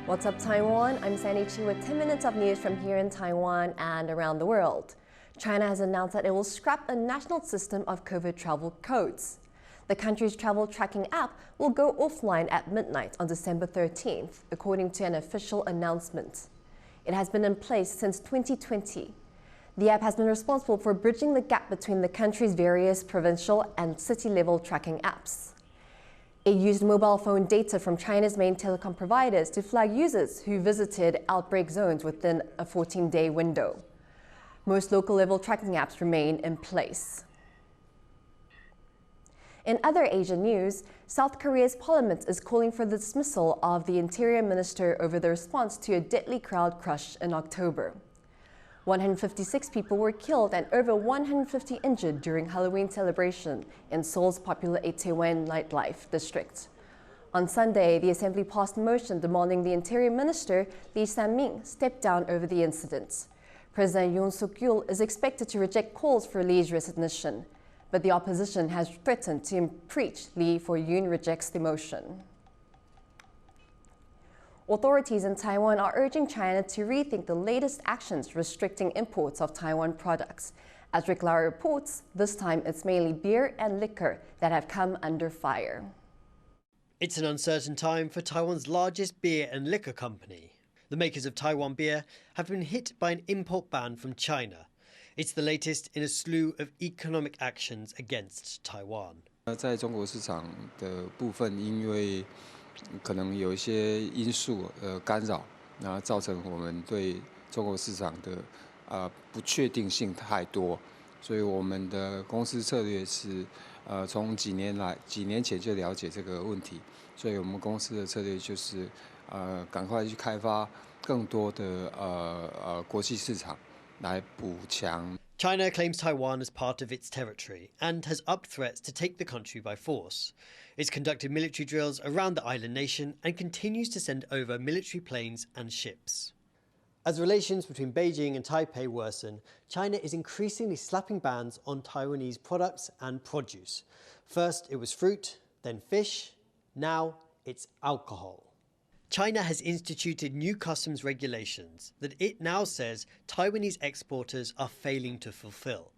What's up, Taiwan? I'm Sandy Chi with 10 minutes of news from here in Taiwan and around the world. China has announced that it will scrap a national system of COVID travel codes. The country's travel tracking app will go offline at midnight on December 13th, according to an official announcement. It has been in place since 2020. The app has been responsible for bridging the gap between the country's various provincial and city-level tracking apps. It used mobile phone data from China's main telecom providers to flag users who visited outbreak zones within a 14-day window. Most local-level tracking apps remain in place. In other Asian news, South Korea's parliament is calling for the dismissal of the interior minister over the response to a deadly crowd crush in October. 156 people were killed and over 150 injured during Halloween celebration in Seoul's popular Taoyuan nightlife district. On Sunday, the assembly passed a motion demanding the interior minister, Lee Sang-min, step down over the incident. President Yoon Suk-yeol is expected to reject calls for Lee's resignation, but the opposition has threatened to impeach Lee if Yoon rejects the motion. Authorities in Taiwan are urging China to rethink the latest actions restricting imports of Taiwan products. As Rick Lauer reports, this time it's mainly beer and liquor that have come under fire. It's an uncertain time for Taiwan's largest beer and liquor company. The makers of Taiwan beer have been hit by an import ban from China. It's the latest in a slew of economic actions against Taiwan. 在中国市场的部分，因为可能有一些因素干扰，然后造成我们对中国市场的不确定性太多，所以我们的公司策略是从几年前就了解这个问题，所以我们公司的策略就是赶快去开发更多的国际市场来补强。 China claims Taiwan as part of its territory and has upped threats to take the country by force. It's conducted military drills around the island nation and continues to send over military planes and ships. As relations between Beijing and Taipei worsen, China is increasingly slapping bans on Taiwanese products and produce. First it was fruit, then fish, now it's alcohol. China has instituted new customs regulations that it now says Taiwanese exporters are failing to fulfill.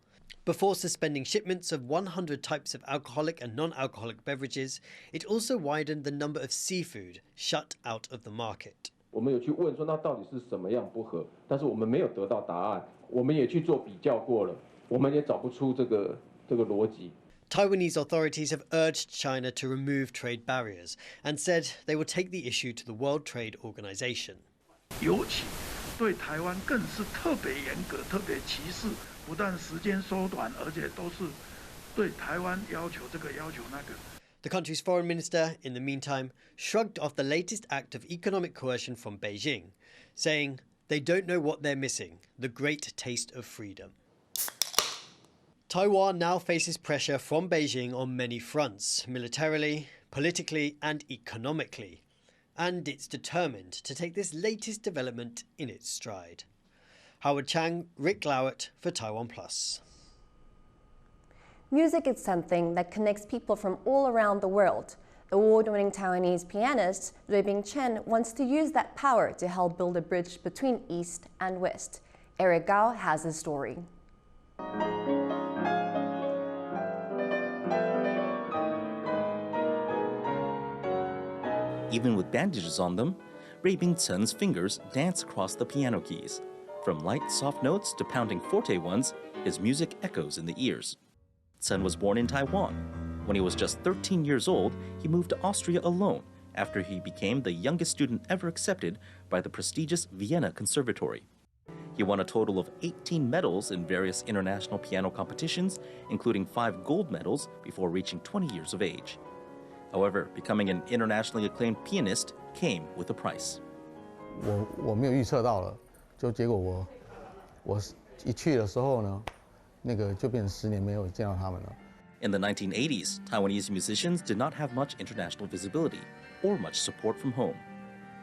Before suspending shipments of 100 types of alcoholic and non-alcoholic beverages, it also widened the number of seafood shut out of the market. 我们有去问说那到底是什么样不合，但是我们没有得到答案。我们也去做比较过了，我们也找不出这个逻辑。 Taiwanese authorities have urged China to remove trade barriers and said they will take the issue to the World Trade Organization. 尤其对台湾更是特别严格、特别歧视，不但时间缩短，而且都是对台湾要求这个要求那个。 The country's foreign minister, in the meantime, shrugged off the latest act of economic coercion from Beijing, saying they don't know what they're missing, the great taste of freedom. Taiwan now faces pressure from Beijing on many fronts, militarily, politically and economically. And it's determined to take this latest development in its stride. Howard Chang, Rick Lowett for TaiwanPlus. Music is something that connects people from all around the world. Award-winning Taiwanese pianist Rueibin Chen wants to use that power to help build a bridge between East and West. Eric Gao has the story. Even with bandages on them, Rueibin Chen's fingers dance across the piano keys. From light, soft notes to pounding forte ones, his music echoes in the ears. Chen was born in Taiwan. When he was just 13 years old, he moved to Austria alone after he became the youngest student ever accepted by the prestigious Vienna Conservatory. He won a total of 18 medals in various international piano competitions, including 5 gold medals before reaching 20 years of age. However, becoming an internationally acclaimed pianist came with a price. 我没有预测到了，就结果我一去的时候呢，那个就变成10年没有见到他们了。In the 1980s, Taiwanese musicians did not have much international visibility or much support from home.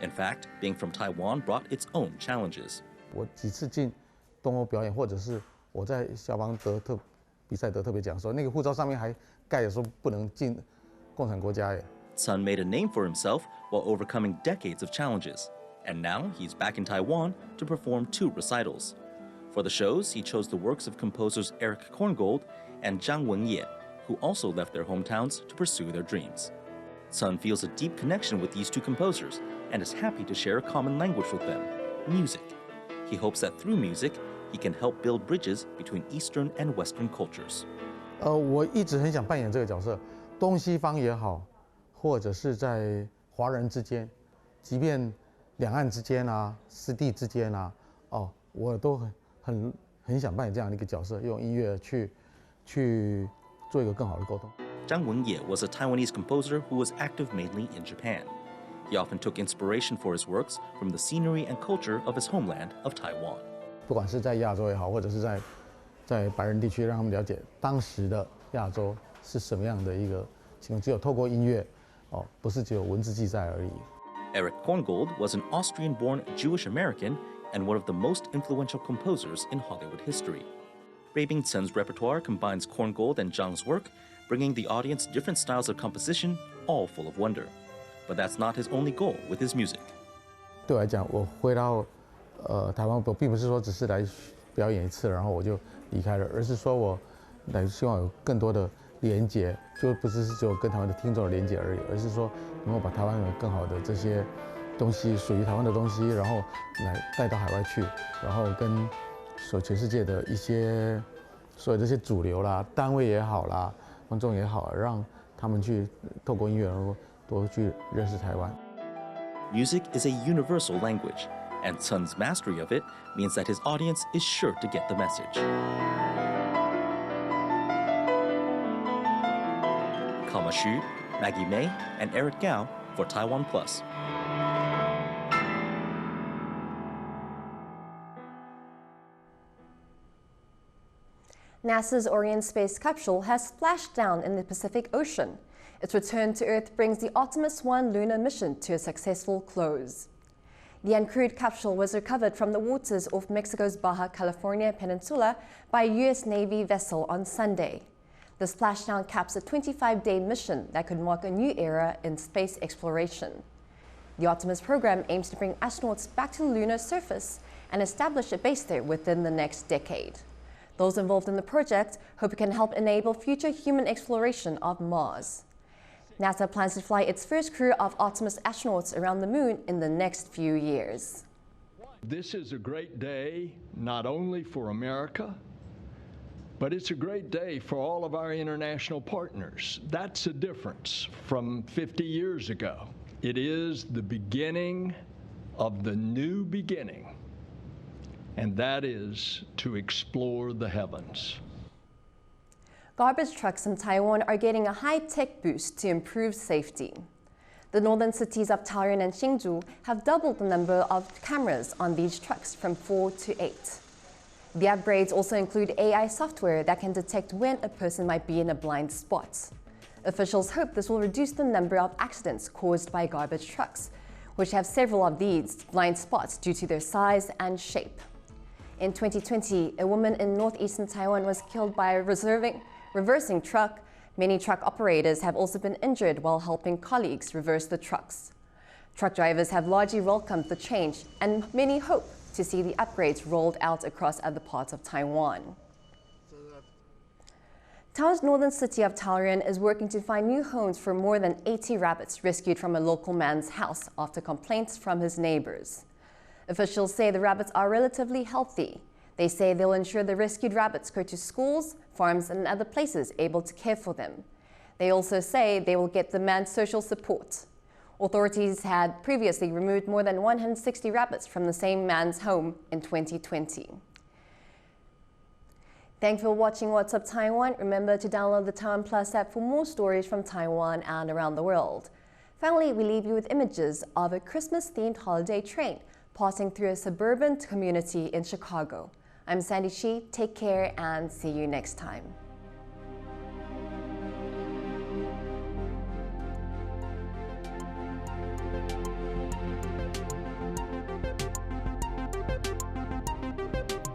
In fact, being from Taiwan brought its own challenges. 我几次进东欧表演，或者是我在肖邦比赛得特别奖的时候，那个护照上面还盖着说不能进。 共产国家耶。 Chen made a name for himself while overcoming decades of challenges. And now he's back in Taiwan to perform 2 recitals. For the shows, he chose the works of composers Eric Korngold and Zhang Wenye, who also left their hometowns to pursue their dreams. Chen feels a deep connection with these 2 composers and is happy to share a common language with them, music. He hopes that through music, he can help build bridges between Eastern and Western cultures. 我一直很想扮演这个角色，东西方也好，或者是在华人之间，即便两岸之间啊、师弟之间啊，我都很想扮演这样的一个角色，用音乐去做一个更好的沟通。Zhang Wenye was a Taiwanese composer who was active mainly in Japan. He often took inspiration for his works from the scenery and culture of his homeland of Taiwan. 不管是在亚洲也好，或者是在白人地区，让他们了解当时的亚洲是什么样的一个情况，只有透过音乐，不是只有文字记载而已。Eric Korngold was an Austrian-born Jewish American and one of the most influential composers in Hollywood history. Rueibin Chen's repertoire combines Korngold and Zhang's work, bringing the audience different styles of composition, all full of wonder. But that's not his only goal with his music. 对我来讲，我回到台湾，我并不是说只是来表演一次，然后我就离开了，而是说我希望有更多的连结，就不是只有跟台湾的听众的连结而已，而是说能够把台湾有更好的这些东西，属于台湾的东西，然后来带到海外去，然后跟全世界的一些所有这些主流啦、单位也好啦、观众也好，让他们去透过音乐，然后多去认识台湾。Music is a universal language, and Chen's mastery of it means that his audience is sure to get the message. Kama Xu, Maggie May, and Eric Gao for TaiwanPlus. NASA's Orient space capsule has splashed down in the Pacific Ocean. Its return to Earth brings the Artemis 1 lunar mission to a successful close. The uncrewed capsule was recovered from the waters off Mexico's Baja California Peninsula by a U.S. Navy vessel on Sunday. The splashdown caps a 25-day mission that could mark a new era in space exploration. The Artemis program aims to bring astronauts back to the lunar surface and establish a base there within the next decade. Those involved in the project hope it can help enable future human exploration of Mars. NASA plans to fly its first crew of Artemis astronauts around the moon in the next few years. This is a great day, not only for America, but it's a great day for all of our international partners. That's a difference from 50 years ago. It is the beginning of the new beginning, and that is to explore the heavens. Garbage trucks in Taiwan are getting a high-tech boost to improve safety. The northern cities of Taoyuan and Hsinchu have doubled the number of cameras on these trucks from 4 to 8. The upgrades also include AI software that can detect when a person might be in a blind spot. Officials hope this will reduce the number of accidents caused by garbage trucks, which have several of these blind spots due to their size and shape. In 2020, a woman in northeastern Taiwan was killed by a reversing truck. Many truck operators have also been injured while helping colleagues reverse the trucks. Truck drivers have largely welcomed the change, and many hope to see the upgrades rolled out across other parts of Taiwan. Taiwan's northern city of Taoyuan is working to find new homes for more than 80 rabbits rescued from a local man's house after complaints from his neighbors. Officials say the rabbits are relatively healthy. They say they'll ensure the rescued rabbits go to schools, farms, and other places able to care for them. They also say they will get the man's social support. Authorities had previously removed more than 160 rabbits from the same man's home in 2020. Thanks for watching What's Up Taiwan. Remember to download the TaiwanPlus app for more stories from Taiwan and around the world. Finally, we leave you with images of a Christmas-themed holiday train passing through a suburban community in Chicago. I'm Sandy Shi. Take care and see you next time.